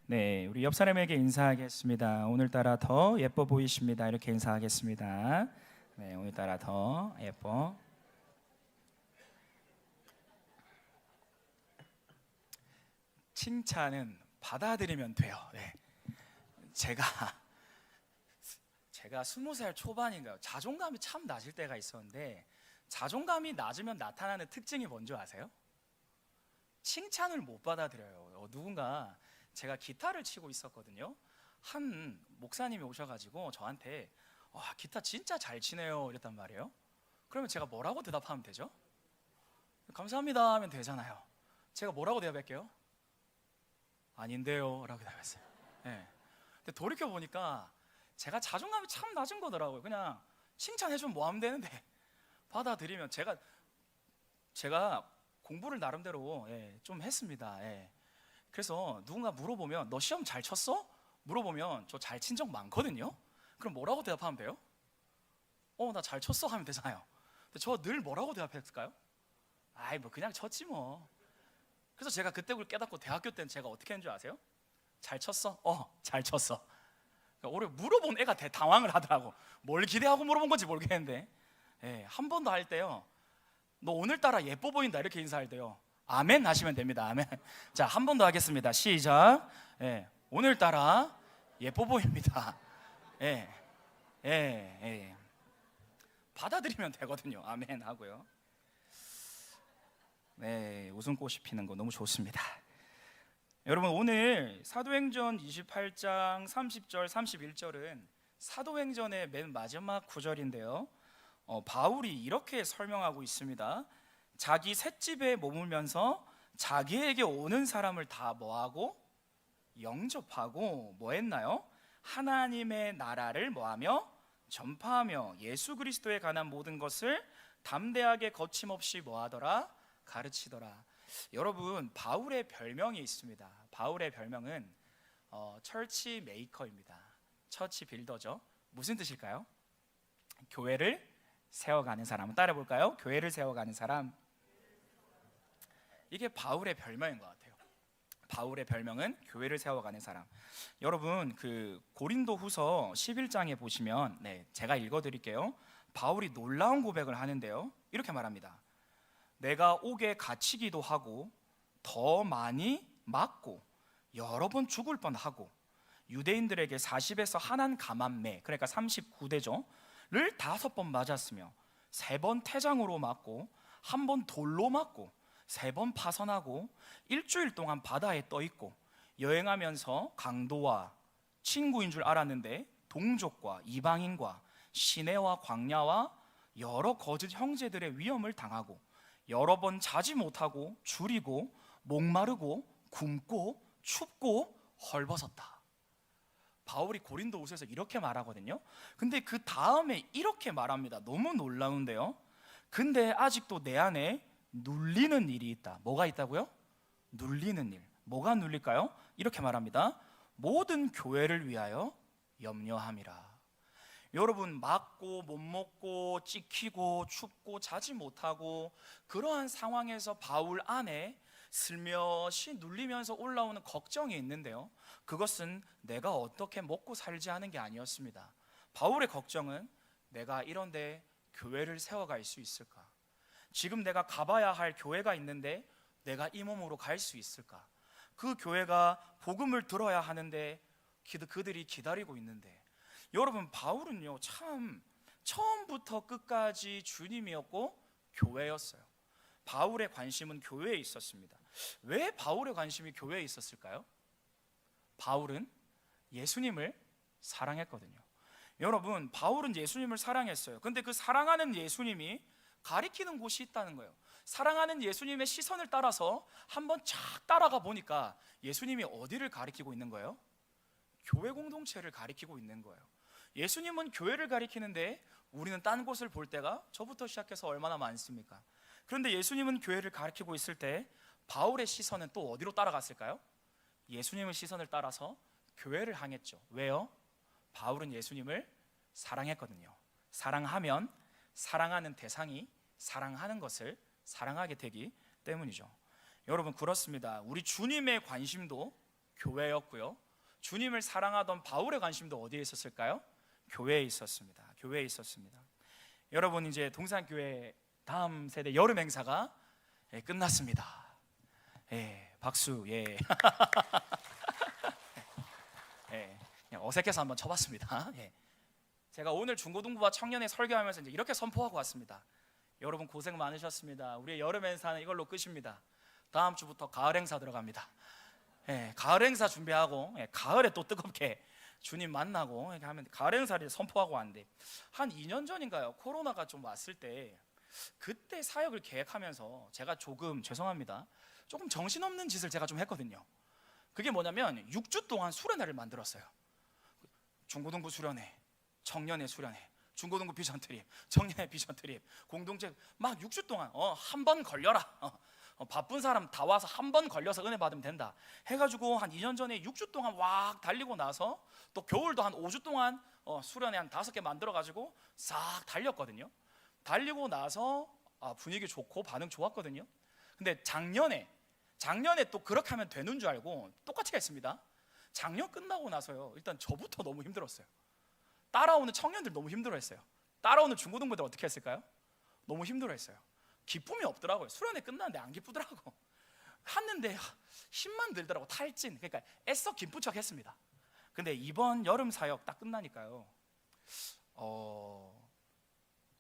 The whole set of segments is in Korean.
네, 우리 옆 사람에게 인사하겠습니다. 오늘따라 더 예뻐 보이십니다. 이렇게 인사하겠습니다. 네, 오늘따라 더 예뻐. 칭찬은 받아들이면 돼요. 네. 제가 20살 초반인가요? 자존감이 참 낮을 때가 있었는데, 자존감이 낮으면 나타나는 특징이 뭔지 아세요? 칭찬을 못 받아들여요. 누군가, 제가 기타를 치고 있었거든요. 한 목사님이 오셔가지고 저한테 와, 기타 진짜 잘 치네요 이랬단 말이에요. 그러면 제가 뭐라고 대답하면 되죠? 감사합니다 하면 되잖아요. 제가 뭐라고 대답할게요? 아닌데요 라고 대답했어요. 네. 근데 돌이켜보니까 제가 자존감이 참 낮은 거더라고요. 그냥 칭찬해주면 뭐 하면 되는데 받아들이면 제가 공부를 나름대로 좀 했습니다. 그래서 누군가 물어보면 너 시험 잘 쳤어? 물어보면 저 잘 친 적 많거든요. 그럼 뭐라고 대답하면 돼요? 나 잘 쳤어 하면 되잖아요. 근데 저 늘 뭐라고 대답했을까요? 아이 뭐 그냥 쳤지 뭐. 그래서 제가 그때 그걸 깨닫고 대학교 때는 제가 어떻게 했는 줄 아세요? 잘 쳤어? 잘 쳤어. 그러니까 오히려 물어본 애가 당황을 하더라고. 뭘 기대하고 물어본 건지 모르겠는데 한 번 더 할 때요, 너 오늘따라 예뻐 보인다 이렇게 인사할 때요, 아멘 하시면 됩니다. 아멘. 자, 한 번 더 하겠습니다. 시작. 오늘따라 예뻐 보입니다. 받아들이면 되거든요. 아멘 하고요. 네, 웃음꽃이 피는 거 너무 좋습니다. 여러분, 오늘 사도행전 28장 30절 31절은 사도행전의 맨 마지막 구절인데요, 바울이 이렇게 설명하고 있습니다. 자기 셋집에 머물면서 자기에게 오는 사람을 다 뭐하고? 영접하고 뭐 했나요? 하나님의 나라를 뭐하며? 전파하며 예수 그리스도에 관한 모든 것을 담대하게 거침없이 뭐하더라? 가르치더라. 여러분, 바울의 별명이 있습니다. 바울의 별명은 처치 메이커입니다. 처치 빌더죠. 무슨 뜻일까요? 교회를 세워가는 사람. 한번 따라 볼까요? 교회를 세워가는 사람. 이게 바울의 별명인 것 같아요. 바울의 별명은 교회를 세워가는 사람. 여러분, 그 고린도후서 11장에 보시면, 제가 읽어드릴게요. 바울이 놀라운 고백을 하는데요, 이렇게 말합니다. 내가 옥에 갇히기도 하고 더 많이 맞고 여러 번 죽을 뻔하고 유대인들에게 40에서 한한 감한매, 그러니까 39대죠, 를 5번 맞았으며 3번 태장으로 맞고 1번 돌로 맞고 3번 파선하고 일주일 동안 바다에 떠 있고 여행하면서 강도와 친구인 줄 알았는데 동족과 이방인과 시내와 광야와 여러 거짓 형제들의 위험을 당하고 여러 번 자지 못하고 줄이고 목마르고 굶고 춥고 헐벗었다. 바울이 고린도후서에서 이렇게 말하거든요. 근데 그 다음에 이렇게 말합니다. 너무 놀라운데요. 근데 아직도 내 안에 눌리는 일이 있다. 뭐가 있다고요? 눌리는 일. 뭐가 눌릴까요? 이렇게 말합니다. 모든 교회를 위하여 염려함이라. 여러분, 맞고 못 먹고 찍히고 춥고 자지 못하고 그러한 상황에서 바울 안에 슬며시 눌리면서 올라오는 걱정이 있는데요, 그것은 내가 어떻게 먹고 살지 하는 게 아니었습니다. 바울의 걱정은 내가 이런데 교회를 세워갈 수 있을까? 지금 내가 가봐야 할 교회가 있는데 내가 이 몸으로 갈 수 있을까? 그 교회가 복음을 들어야 하는데 그들이 기다리고 있는데. 여러분, 바울은요 참 처음부터 끝까지 주님이었고 교회였어요. 바울의 관심은 교회에 있었습니다. 왜 바울의 관심이 교회에 있었을까요? 바울은 예수님을 사랑했거든요. 여러분, 바울은 예수님을 사랑했어요. 근데 그 사랑하는 예수님이 가리키는 곳이 있다는 거예요. 사랑하는 예수님의 시선을 따라서 한번 쫙 따라가 보니까 예수님이 어디를 가리키고 있는 거예요? 교회 공동체를 가리키고 있는 거예요. 예수님은 교회를 가리키는데 우리는 딴 곳을 볼 때가 저부터 시작해서 얼마나 많습니까? 그런데 예수님은 교회를 가리키고 있을 때 바울의 시선은 또 어디로 따라갔을까요? 예수님의 시선을 따라서 교회를 향했죠. 왜요? 바울은 예수님을 사랑했거든요. 사랑하면 사랑하는 대상이 사랑하는 것을 사랑하게 되기 때문이죠. 여러분, 그렇습니다. 우리 주님의 관심도 교회였고요. 주님을 사랑하던 바울의 관심도 어디에 있었을까요? 교회에 있었습니다. 교회에 있었습니다. 여러분, 이제 동산교회 다음 세대 여름 행사가 끝났습니다. 박수. 어색해서 한번 쳐봤습니다. 제가 오늘 중고등부와 청년회 설교하면서 이제 이렇게 선포하고 왔습니다. 여러분 고생 많으셨습니다. 우리의 여름 행사는 이걸로 끝입니다. 다음 주부터 가을 행사 들어갑니다. 가을 행사 준비하고 가을에 또 뜨겁게 주님 만나고 이렇게 하면 가을 행사를 선포하고 왔는데, 한 2년 전인가요? 코로나가 좀 왔을 때 그때 사역을 계획하면서 제가 조금 정신없는 짓을 제가 좀 했거든요. 그게 뭐냐면 6주 동안 수련회를 만들었어요. 중고등부 수련회, 청년회 수련회, 중고등부 비전 트립, 청년회 비전 트립, 공동체 막 6주 동안 한 번 걸려라. 바쁜 사람 다 와서 한 번 걸려서 은혜 받으면 된다 해가지고 한 2년 전에 6주 동안 왁 달리고 나서 또 겨울도 한 5주 동안 수련회 한 5개 만들어가지고 싹 달렸거든요. 달리고 나서 분위기 좋고 반응 좋았거든요. 근데 작년에 또 그렇게 하면 되는 줄 알고 똑같이 했습니다. 작년 끝나고 나서요, 일단 저부터 너무 힘들었어요. 따라오는 청년들 너무 힘들어했어요. 따라오는 중고등부들 어떻게 했을까요? 너무 힘들어했어요. 기쁨이 없더라고요. 수련회 끝났는데 안 기쁘더라고. 했는데 힘만 들더라고. 탈진. 그러니까 애써 기쁜 척 했습니다. 근데 이번 여름 사역 딱 끝나니까요,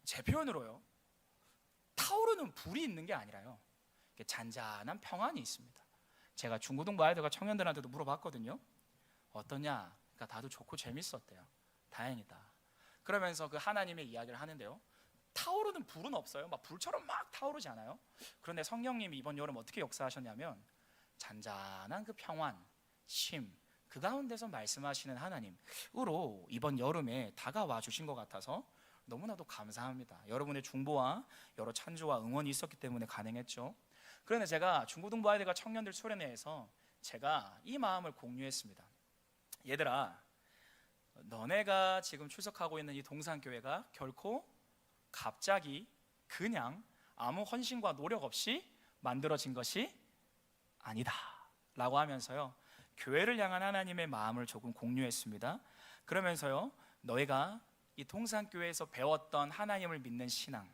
제 표현으로요, 타오르는 불이 있는 게 아니라요, 잔잔한 평안이 있습니다. 제가 중고등부 아이들과 청년들한테도 물어봤거든요. 어떠냐? 그러니까 다들 좋고 재밌었대요. 다행이다. 그러면서 그 하나님의 이야기를 하는데요, 타오르는 불은 없어요. 막 불처럼 막 타오르지 않아요. 그런데 성령님이 이번 여름 어떻게 역사하셨냐면, 잔잔한 그 평안, 쉼, 그 가운데서 말씀하시는 하나님으로 이번 여름에 다가와 주신 것 같아서 너무나도 감사합니다. 여러분의 중보와 여러 찬조와 응원이 있었기 때문에 가능했죠. 그런데 제가 중고등부 아이들과 청년들 수련회에서 제가 이 마음을 공유했습니다. 얘들아, 너네가 지금 출석하고 있는 이 동산교회가 결코 갑자기 그냥 아무 헌신과 노력 없이 만들어진 것이 아니다 라고 하면서요, 교회를 향한 하나님의 마음을 조금 공유했습니다. 그러면서요, 너희가 이 동산교회에서 배웠던 하나님을 믿는 신앙,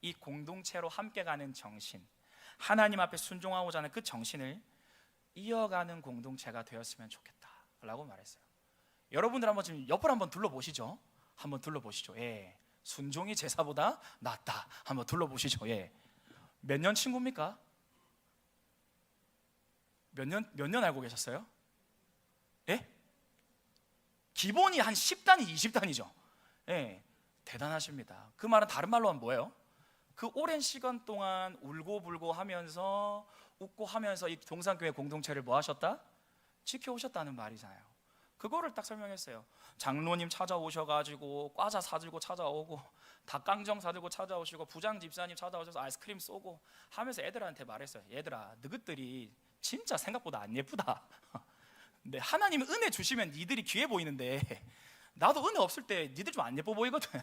이 공동체로 함께 가는 정신, 하나님 앞에 순종하고자 하는 그 정신을 이어가는 공동체가 되었으면 좋겠다 라고 말했어요. 여러분들 한번 지금 옆을 한번 둘러보시죠. 한번 둘러보시죠. 순종이 제사보다 낫다. 한번 둘러보시죠. 몇 년 친구입니까? 몇 년 알고 계셨어요? 기본이 한 10단위, 20단위죠. 대단하십니다. 그 말은 다른 말로 하면 뭐예요? 그 오랜 시간 동안 울고불고 하면서 웃고 하면서 이 동산교회 공동체를 뭐 하셨다? 지켜오셨다는 말이잖아요. 그거를 딱 설명했어요. 장로님 찾아오셔가지고 과자 사들고 찾아오고, 닭강정 사들고 찾아오시고, 부장 집사님 찾아오셔서 아이스크림 쏘고 하면서 애들한테 말했어요. 얘들아, 너희들이 진짜 생각보다 안 예쁘다. 근데 하나님은 은혜 주시면 니들이 귀해 보이는데, 나도 은혜 없을 때 니들 좀 안 예뻐 보이거든.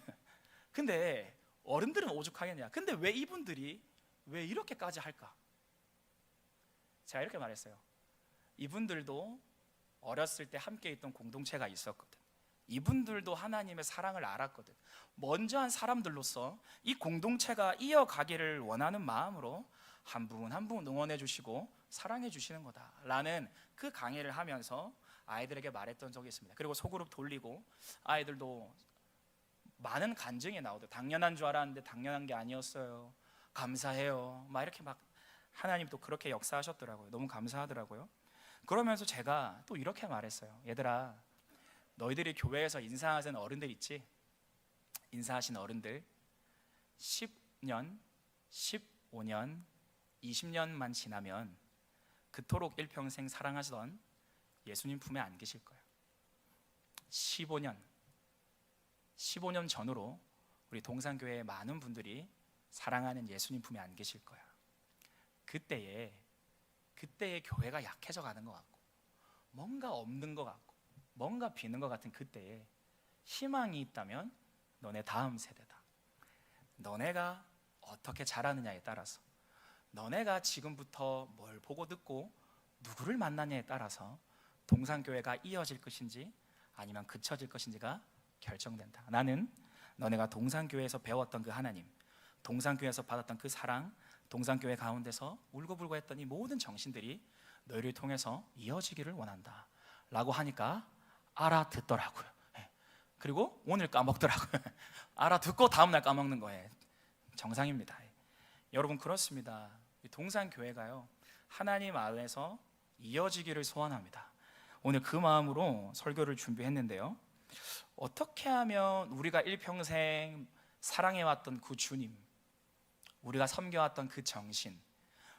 근데 어른들은 오죽하겠냐. 근데 왜 이분들이 왜 이렇게까지 할까? 제가 이렇게 말했어요. 이분들도 어렸을 때 함께 있던 공동체가 있었거든. 이분들도 하나님의 사랑을 알았거든. 먼저 한 사람들로서 이 공동체가 이어가기를 원하는 마음으로 한 분 한 분 응원해 주시고 사랑해 주시는 거다라는 그 강의를 하면서 아이들에게 말했던 적이 있습니다. 그리고 소그룹 돌리고 아이들도 많은 간증이 나오더라고요. 당연한 줄 알았는데 당연한 게 아니었어요. 감사해요. 막 이렇게 막 하나님 또 그렇게 역사하셨더라고요. 너무 감사하더라고요. 그러면서 제가 또 이렇게 말했어요. 얘들아, 너희들이 교회에서 인사하시는 어른들 있지? 인사하시는 어른들 10년, 15년, 20년만 지나면 그토록 일평생 사랑하시던 예수님 품에 안 계실 거예요. 15년 전으로 우리 동산교회의 많은 분들이 사랑하는 예수님 품에 안 계실 거야. 그때의 교회가 약해져 가는 것 같고, 뭔가 없는 것 같고, 뭔가 비는 것 같은 그때에 희망이 있다면 너네 다음 세대다. 너네가 어떻게 자라느냐에 따라서, 너네가 지금부터 뭘 보고 듣고 누구를 만나냐에 따라서 동산교회가 이어질 것인지 아니면 그쳐질 것인지가 결정된다. 나는 너네가 동산교회에서 배웠던 그 하나님, 동산교회에서 받았던 그 사랑, 동산교회 가운데서 울고불고 했던 이 모든 정신들이 너희를 통해서 이어지기를 원한다 라고 하니까 알아듣더라고요. 그리고 오늘 까먹더라고요. 알아듣고 다음날 까먹는 거예요. 정상입니다. 여러분, 그렇습니다. 동산교회가요, 하나님 안에서 이어지기를 소원합니다. 오늘 그 마음으로 설교를 준비했는데요, 어떻게 하면 우리가 일평생 사랑해왔던 그 주님, 우리가 섬겨왔던 그 정신,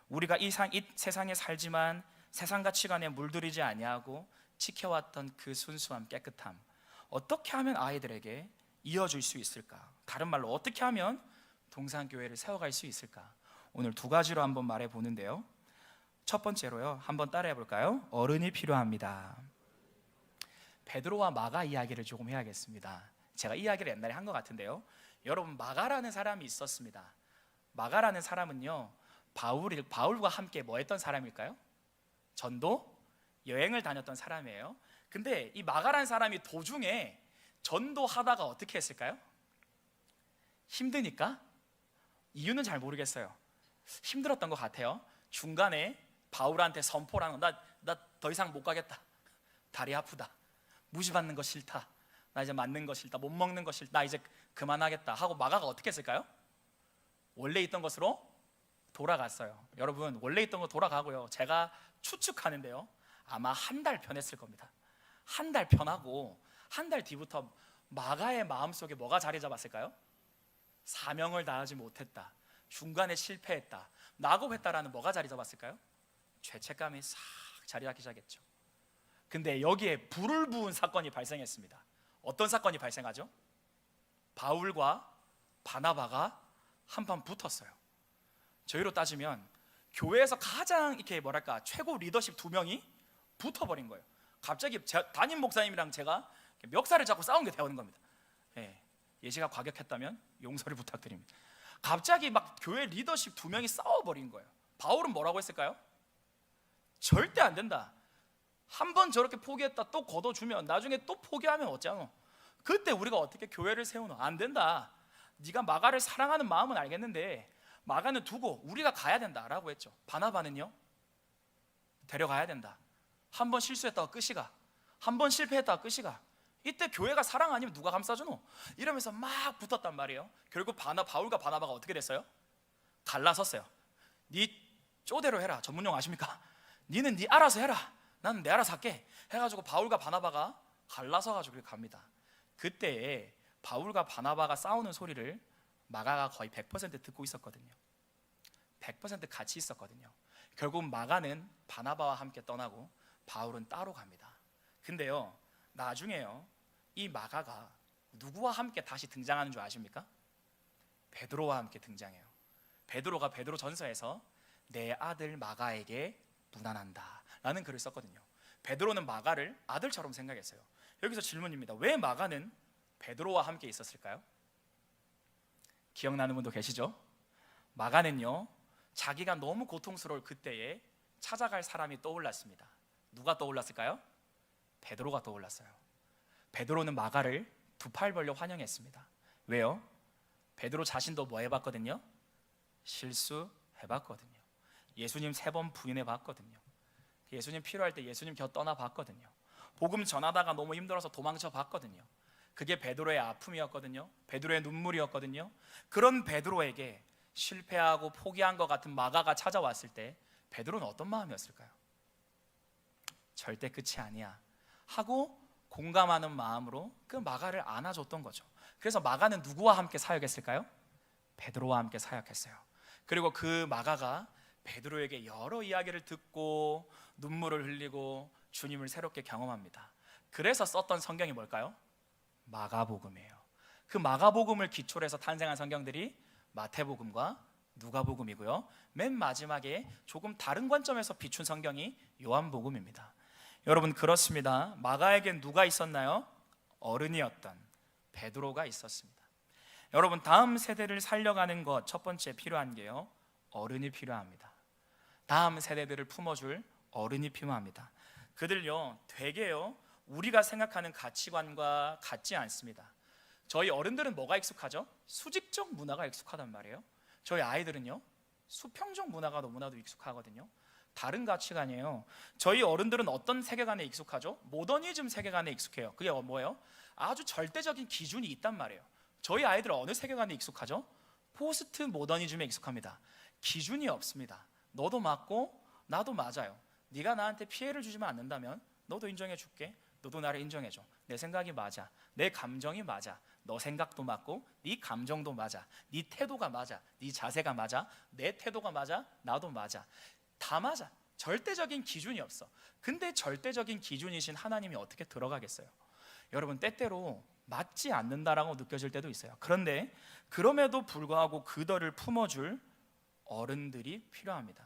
우리가 이 세상에 살지만 세상 가치관에 물들이지 아니하고 지켜왔던 그 순수함, 깨끗함, 어떻게 하면 아이들에게 이어줄 수 있을까? 다른 말로 어떻게 하면 동산교회를 세워갈 수 있을까? 오늘 두 가지로 한번 말해 보는데요, 첫 번째로요, 한번 따라해 볼까요? 어른이 필요합니다. 베드로와 마가 이야기를 조금 해야겠습니다. 제가 이야기를 옛날에 한 것 같은데요, 여러분, 마가라는 사람이 있었습니다. 마가라는 사람은요, 바울과 함께 뭐 했던 사람일까요? 전도 여행을 다녔던 사람이에요. 근데 이 마가라는 사람이 도중에 전도하다가 어떻게 했을까요? 힘드니까? 이유는 잘 모르겠어요. 힘들었던 것 같아요. 중간에 바울한테 선포를 하는 거, 나 더 이상 못 가겠다, 다리 아프다, 무시받는 거 싫다, 나 이제 맞는 거 싫다, 못 먹는 거 싫다, 나 이제 그만하겠다 하고 마가가 어떻게 했을까요? 원래 있던 것으로 돌아갔어요. 여러분, 원래 있던 거 돌아가고요, 제가 추측하는데요, 아마 한 달 편했을 겁니다. 한 달 편하고 한 달 뒤부터 마가의 마음속에 뭐가 자리 잡았을까요? 사명을 다하지 못했다, 중간에 실패했다, 낙오했다라는 뭐가 자리 잡았을까요? 죄책감이 싹 자리 잡기 시작했죠. 근데 여기에 불을 부은 사건이 발생했습니다. 어떤 사건이 발생하죠? 바울과 바나바가 한판 붙었어요. 저희로 따지면 교회에서 가장 이렇게 뭐랄까 최고 리더십 두 명이 붙어버린 거예요. 갑자기 담임 목사님이랑 제가 멱살을 잡고 싸운 게 되어오는 겁니다. 예시가 과격했다면 용서를 부탁드립니다. 갑자기 막 교회 리더십 두 명이 싸워버린 거예요. 바울은 뭐라고 했을까요? 절대 안 된다. 한 번 저렇게 포기했다 또 걷어주면 나중에 또 포기하면 어쩌노? 그때 우리가 어떻게 교회를 세우노? 안 된다. 네가 마가를 사랑하는 마음은 알겠는데 마가는 두고 우리가 가야 된다라고 했죠. 바나바는요, 데려가야 된다. 한 번 실수했다가 끝이가, 한 번 실패했다가 끝이가. 이때 교회가 사랑 아니면 누가 감싸주노? 이러면서 막 붙었단 말이에요. 결국 바울과 바나바가 어떻게 됐어요? 갈라섰어요. 네 쪼대로 해라. 전문용 아십니까? 니는 네 알아서 해라, 나는 내 알아서 할게 해가지고 바울과 바나바가 갈라서가지고 그렇게 갑니다. 그때 바울과 바나바가 싸우는 소리를 마가가 거의 100% 듣고 있었거든요. 100% 같이 있었거든요. 결국 마가는 바나바와 함께 떠나고 바울은 따로 갑니다. 근데요, 나중에요, 이 마가가 누구와 함께 다시 등장하는 줄 아십니까? 베드로와 함께 등장해요. 베드로가 베드로전서에서 내 아들 마가에게 무난한다 라는 글을 썼거든요. 베드로는 마가를 아들처럼 생각했어요. 여기서 질문입니다. 왜 마가는 베드로와 함께 있었을까요? 기억나는 분도 계시죠? 마가는요, 자기가 너무 고통스러울 그때에 찾아갈 사람이 떠올랐습니다. 누가 떠올랐을까요? 베드로가 떠올랐어요. 베드로는 마가를 두 팔 벌려 환영했습니다. 왜요? 베드로 자신도 뭐 해봤거든요? 실수해봤거든요. 예수님 3번 부인해봤거든요. 예수님 필요할 때 예수님 곁 떠나봤거든요. 복음 전하다가 너무 힘들어서 도망쳐봤거든요. 그게 베드로의 아픔이었거든요. 베드로의 눈물이었거든요. 그런 베드로에게 실패하고 포기한 것 같은 마가가 찾아왔을 때 베드로는 어떤 마음이었을까요? 절대 끝이 아니야 하고 공감하는 마음으로 그 마가를 안아줬던 거죠. 그래서 마가는 누구와 함께 사역했을까요? 베드로와 함께 사역했어요. 그리고 그 마가가 베드로에게 여러 이야기를 듣고 눈물을 흘리고 주님을 새롭게 경험합니다. 그래서 썼던 성경이 뭘까요? 마가복음이에요. 그 마가복음을 기초로 해서 탄생한 성경들이 마태복음과 누가복음이고요, 맨 마지막에 조금 다른 관점에서 비춘 성경이 요한복음입니다. 여러분, 그렇습니다. 마가에겐 누가 있었나요? 어른이었던 베드로가 있었습니다. 여러분, 다음 세대를 살려가는 것 첫 번째 필요한 게요, 어른이 필요합니다. 다음 세대들을 품어줄 어른이 필요합니다. 그들요 되게요 우리가 생각하는 가치관과 같지 않습니다. 저희 어른들은 뭐가 익숙하죠? 수직적 문화가 익숙하단 말이에요. 저희 아이들은요 수평적 문화가 너무나도 익숙하거든요. 다른 가치관이에요. 저희 어른들은 어떤 세계관에 익숙하죠? 모더니즘 세계관에 익숙해요. 그게 뭐예요? 아주 절대적인 기준이 있단 말이에요. 저희 아이들은 어느 세계관에 익숙하죠? 포스트 모더니즘에 익숙합니다. 기준이 없습니다. 너도 맞고 나도 맞아요. 네가 나한테 피해를 주지만 않는다면 너도 인정해 줄게. 너도 나를 인정해 줘. 내 생각이 맞아. 내 감정이 맞아. 너 생각도 맞고 네 감정도 맞아. 네 태도가 맞아. 네 자세가 맞아. 내 태도가 맞아. 나도 맞아. 다 맞아. 절대적인 기준이 없어. 근데 절대적인 기준이신 하나님이 어떻게 들어가겠어요? 여러분 때때로 맞지 않는다라고 느껴질 때도 있어요. 그런데 그럼에도 불구하고 그들을 품어줄 어른들이 필요합니다.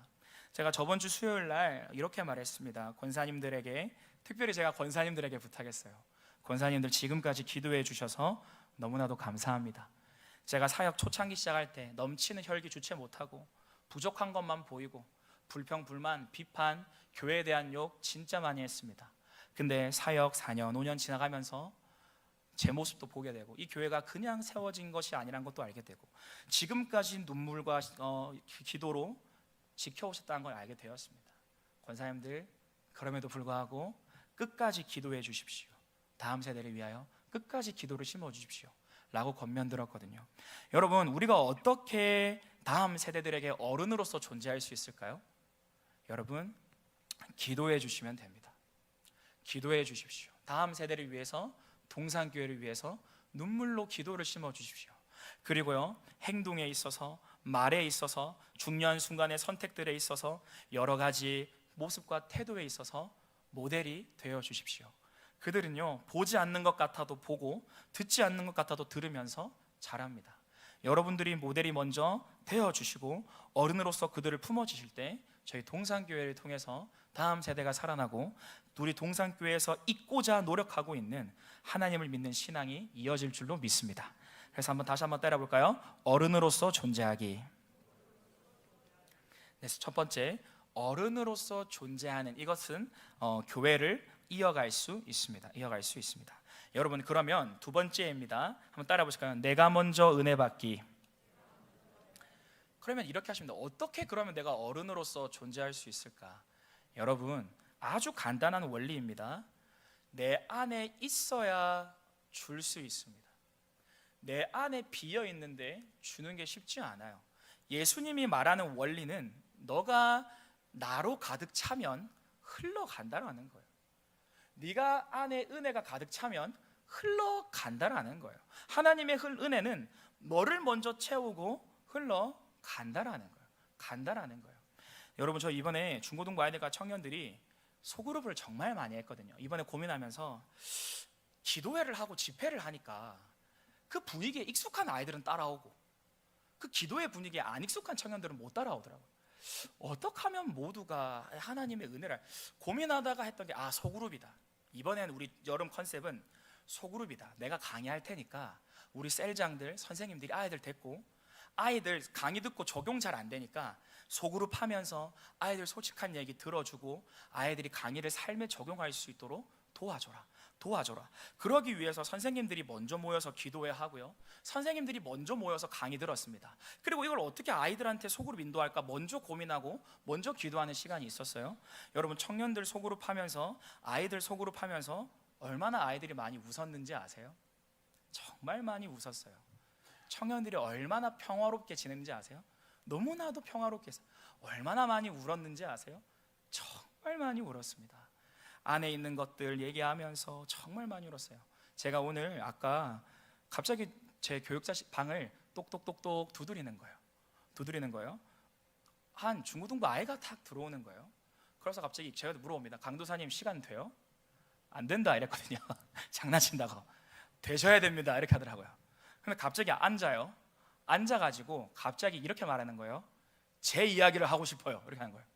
제가 저번 주 수요일 날 이렇게 말했습니다. 권사님들에게, 특별히 제가 권사님들에게 부탁했어요. 권사님들 지금까지 기도해 주셔서 너무나도 감사합니다. 제가 사역 초창기 시작할 때 넘치는 혈기 주체 못하고 부족한 것만 보이고 불평, 불만, 비판, 교회에 대한 욕 진짜 많이 했습니다. 근데 사역 4년, 5년 지나가면서 제 모습도 보게 되고 이 교회가 그냥 세워진 것이 아니란 것도 알게 되고 지금까지 눈물과 기도로 지켜오셨다는 걸 알게 되었습니다. 권사님들 그럼에도 불구하고 끝까지 기도해 주십시오. 다음 세대를 위하여 끝까지 기도를 심어 주십시오 라고 권면들었거든요. 여러분 우리가 어떻게 다음 세대들에게 어른으로서 존재할 수 있을까요? 여러분 기도해 주시면 됩니다. 기도해 주십시오. 다음 세대를 위해서, 동산교회를 위해서 눈물로 기도를 심어 주십시오. 그리고요 행동에 있어서, 말에 있어서, 중요한 순간의 선택들에 있어서, 여러 가지 모습과 태도에 있어서 모델이 되어 주십시오. 그들은요 보지 않는 것 같아도 보고 듣지 않는 것 같아도 들으면서 자랍니다. 여러분들이 모델이 먼저 되어 주시고 어른으로서 그들을 품어 주실 때 저희 동산교회를 통해서 다음 세대가 살아나고 우리 동산교회에서 잊고자 노력하고 있는 하나님을 믿는 신앙이 이어질 줄로 믿습니다. 그래서 다시 한번 따라 볼까요? 어른으로서 존재하기. 네, 첫 번째 어른으로서 존재하는 이것은 교회를 이어갈 수 있습니다. 이어갈 수 있습니다. 여러분 그러면 두 번째입니다. 한번 따라 보실까요? 내가 먼저 은혜 받기. 그러면 이렇게 하십니다. 어떻게 그러면 내가 어른으로서 존재할 수 있을까? 여러분 아주 간단한 원리입니다. 내 안에 있어야 줄 수 있습니다. 내 안에 비어 있는데 주는 게 쉽지 않아요. 예수님이 말하는 원리는 너가 나로 가득 차면 흘러간다라는 거예요. 네가 안에 은혜가 가득 차면 흘러간다라는 거예요. 하나님의 은혜는 너를 먼저 채우고 흘러간다라는 거예요. 간다라는 거예요. 여러분 저 이번에 중고등부 아이들과 청년들이 소그룹을 정말 많이 했거든요. 이번에 고민하면서 기도회를 하고 집회를 하니까 그 분위기에 익숙한 아이들은 따라오고 그 기도회 분위기에 안 익숙한 청년들은 못 따라오더라고요. 어떻게 하면 모두가 하나님의 은혜를 고민하다가 했던 게 소그룹이다. 이번에는 우리 여름 컨셉은 소그룹이다. 내가 강의할 테니까 우리 셀장들, 선생님들이 아이들 데리고 아이들 강의 듣고 적용 잘 안 되니까 소그룹 하면서 아이들 솔직한 얘기 들어주고 아이들이 강의를 삶에 적용할 수 있도록 도와줘라. 그러기 위해서 선생님들이 먼저 모여서 기도회 하고요. 선생님들이 먼저 모여서 강의 들었습니다. 그리고 이걸 어떻게 아이들한테 소그룹 인도할까 먼저 고민하고 먼저 기도하는 시간이 있었어요. 여러분 청년들 소그룹 하면서 아이들 소그룹 하면서 얼마나 아이들이 많이 웃었는지 아세요? 정말 많이 웃었어요. 청년들이 얼마나 평화롭게 지냈는지 아세요? 너무나도 평화롭게 했어요. 얼마나 많이 울었는지 아세요? 정말 많이 울었습니다. 안에 있는 것들 얘기하면서 정말 많이 울었어요. 제가 오늘 아까 갑자기 제 교육자 방을 똑똑똑똑 두드리는 거예요. 한 중고등부 아이가 탁 들어오는 거예요. 그래서 갑자기 제가 물어봅니다. 강도사님 시간 돼요? 안 된다 이랬거든요. 장난친다고. 되셔야 됩니다 이렇게 하더라고요. 근데 갑자기 앉아가지고 갑자기 이렇게 말하는 거예요. 제 이야기를 하고 싶어요 이렇게 하는 거예요.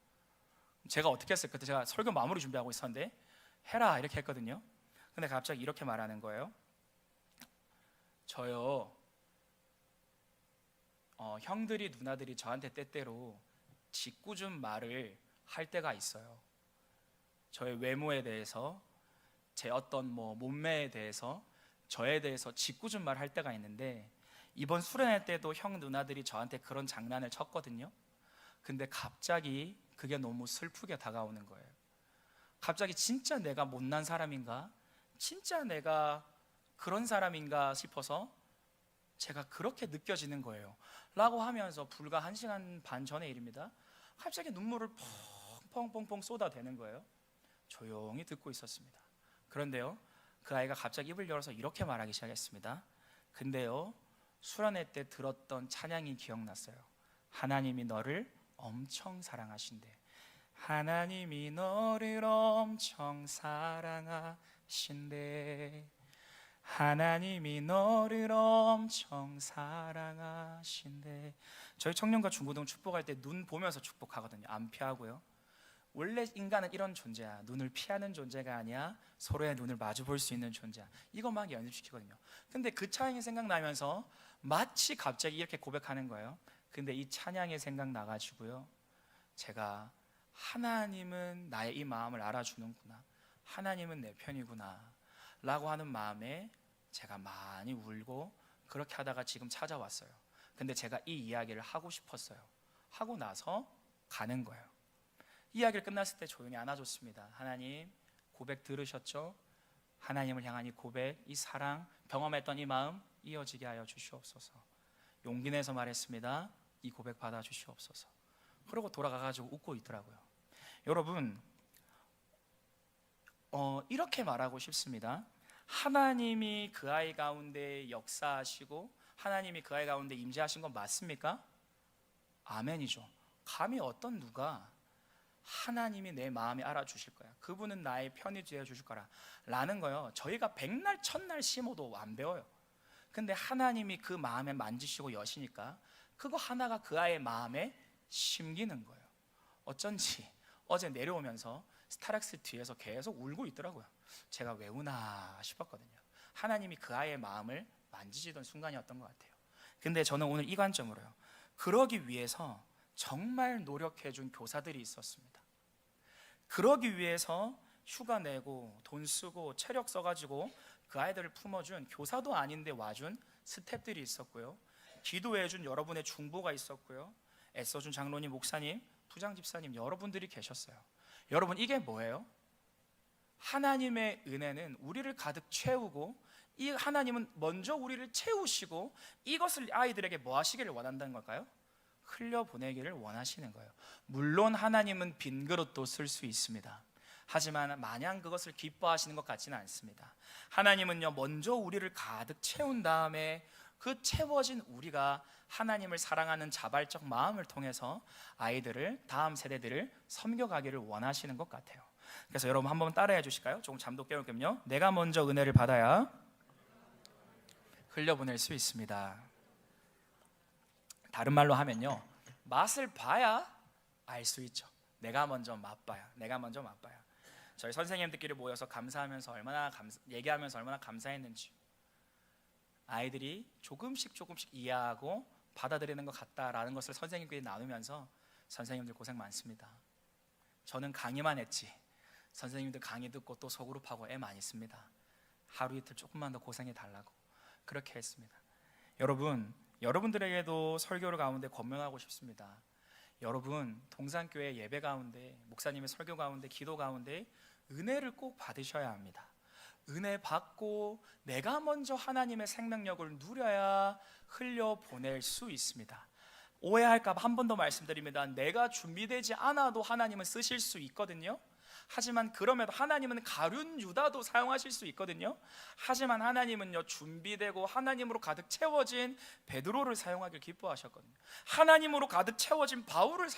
제가 어떻게 했어요? 그때 제가 설교 마무리 준비하고 있었는데 해라 이렇게 했거든요. 근데 갑자기 이렇게 말하는 거예요. 저요 형들이 누나들이 저한테 때때로 짓궂은 말을 할 때가 있어요. 저의 외모에 대해서, 제 어떤 몸매에 대해서, 저에 대해서 짓궂은 말 할 때가 있는데, 이번 수련회 때도 형 누나들이 저한테 그런 장난을 쳤거든요. 근데 갑자기 그게 너무 슬프게 다가오는 거예요. 갑자기 진짜 내가 못난 사람인가? 진짜 내가 그런 사람인가 싶어서 제가 그렇게 느껴지는 거예요. 라고 하면서 불과 1시간 반 전의 일입니다. 갑자기 눈물을 펑펑펑펑 쏟아대는 거예요. 조용히 듣고 있었습니다. 그런데요, 그 아이가 갑자기 입을 열어서 이렇게 말하기 시작했습니다. 근데요, 수련회 때 들었던 찬양이 기억났어요. 하나님이 너를 엄청 사랑하신대. 하나님이 너를 엄청 사랑하신대. 하나님이 너를 엄청 사랑하신대. 저희 청년과 중고등 축복할 때 눈 보면서 축복하거든요. 안 피하고요. 원래 인간은 이런 존재야. 눈을 피하는 존재가 아니야. 서로의 눈을 마주 볼 수 있는 존재야. 이거 막 연습시키거든요. 근데 그 찬양이 생각나면서 마치 갑자기 이렇게 고백하는 거예요. 근데 이 찬양이 생각나가지고요, 제가 하나님은 나의 이 마음을 알아주는구나, 하나님은 내 편이구나 라고 하는 마음에 제가 많이 울고 그렇게 하다가 지금 찾아왔어요. 근데 제가 이 이야기를 하고 싶었어요. 하고 나서 가는 거예요. 이야기를 끝났을 때 조용히 안아줬습니다. 하나님, 고백 들으셨죠? 하나님을 향한 이 고백, 이 사랑, 경험했던 이 마음 이어지게 하여 주시옵소서. 용기 내서 말했습니다. 이 고백 받아 주시옵소서. 그러고 돌아가가지고 웃고 있더라고요. 여러분, 이렇게 말하고 싶습니다. 하나님이 그 아이 가운데 역사하시고 하나님이 그 아이 가운데 임재하신 건 맞습니까? 아멘이죠. 감히 어떤 누가 하나님이 내 마음이 알아주실 거야, 그분은 나의 편이 되어 주실 거라 라는 거요, 저희가 백날 천날 심어도 안 배워요. 근데 하나님이 그 마음에 만지시고 여시니까 그거 하나가 그 아이의 마음에 심기는 거예요. 어쩐지 어제 내려오면서 스타렉스 뒤에서 계속 울고 있더라고요. 제가 왜 우나 싶었거든요. 하나님이 그 아이의 마음을 만지시던 순간이었던 것 같아요. 근데 저는 오늘 이 관점으로요, 그러기 위해서 정말 노력해준 교사들이 있었습니다. 그러기 위해서 휴가 내고 돈 쓰고 체력 써가지고 그 아이들을 품어준 교사도 아닌데 와준 스태프들이 있었고요, 기도해준 여러분의 중보가 있었고요, 애써준 장로님, 목사님, 부장집사님 여러분들이 계셨어요. 여러분, 이게 뭐예요? 하나님의 은혜는 우리를 가득 채우고, 이 하나님은 먼저 우리를 채우시고 이것을 아이들에게 뭐 하시기를 원한다는 걸까요? 흘려보내기를 원하시는 거예요. 물론 하나님은 빈 그릇도 쓸 수 있습니다. 하지만 마냥 그것을 기뻐하시는 것 같지는 않습니다. 하나님은요, 먼저 우리를 가득 채운 다음에 그 채워진 우리가 하나님을 사랑하는 자발적 마음을 통해서 아이들을, 다음 세대들을 섬겨가기를 원하시는 것 같아요. 그래서 여러분 한번 따라해 주실까요? 조금 잠도 깨울 겸요. 내가 먼저 은혜를 받아야 흘려보낼 수 있습니다. 다른 말로 하면요, 맛을 봐야 알 수 있죠. 내가 먼저 맛봐야, 내가 먼저 맛봐야. 저희 선생님들끼리 모여서 감사하면서 얘기하면서 얼마나 감사했는지, 아이들이 조금씩 이해하고 받아들이는 것 같다라는 것을 선생님끼리 나누면서 선생님들 고생 많습니다. 저는 강의만 했지 선생님들 강의 듣고 또 소그룹하고 애 많이 씁니다. 하루 이틀 조금만 더 고생해 달라고 그렇게 했습니다. 여러분들에게도 설교를 가운데 권면하고 싶습니다. 여러분, 동산교회 예배 가운데, 목사님의 설교 가운데, 기도 가운데 은혜를 꼭 받으셔야 합니다. 은혜 받고 내가 먼저 하나님의 생명력을 누려야 흘려보낼 수 있습니다. 오해할까 봐 한 번 더 말씀드립니다. 내가 준비되지 않아도 하나님은 쓰실 수 있거든요. 하지만 그럼에도 하나님은 가룟 유다도 사용하실 수 있거든요. 하지만 하나님은요, 준비되고 하나님으로 가득 채워진 베드로를 사용하길 기뻐하셨거든요. 하나님으로 가득 채워진 바울을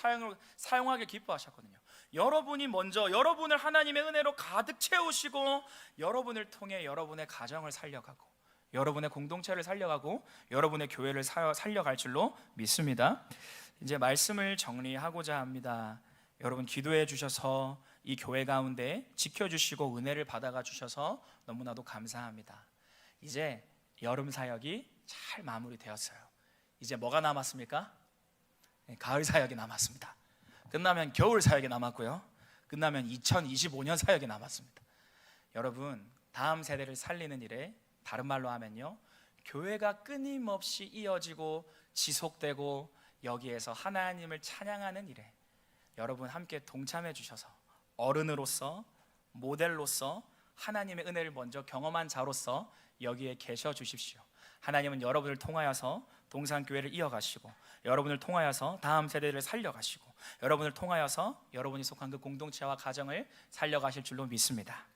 사용하길 기뻐하셨거든요. 여러분이 먼저 여러분을 하나님의 은혜로 가득 채우시고 여러분을 통해 여러분의 가정을 살려가고 여러분의 공동체를 살려가고 여러분의 교회를 살려갈 줄로 믿습니다. 이제 말씀을 정리하고자 합니다. 여러분, 기도해 주셔서 이 교회 가운데 지켜주시고 은혜를 받아가 주셔서 너무나도 감사합니다. 이제 여름 사역이 잘 마무리되었어요. 이제 뭐가 남았습니까? 가을 사역이 남았습니다. 끝나면 겨울 사역이 남았고요, 끝나면 2025년 사역이 남았습니다. 여러분, 다음 세대를 살리는 일에, 다른 말로 하면요, 교회가 끊임없이 이어지고 지속되고 여기에서 하나님을 찬양하는 일에 여러분 함께 동참해 주셔서 어른으로서, 모델로서, 하나님의 은혜를 먼저 경험한 자로서 여기에 계셔 주십시오. 하나님은 여러분을 통하여서 동산교회를 이어가시고, 여러분을 통하여서 다음 세대를 살려가시고, 여러분을 통하여서 여러분이 속한 그 공동체와 가정을 살려가실 줄로 믿습니다.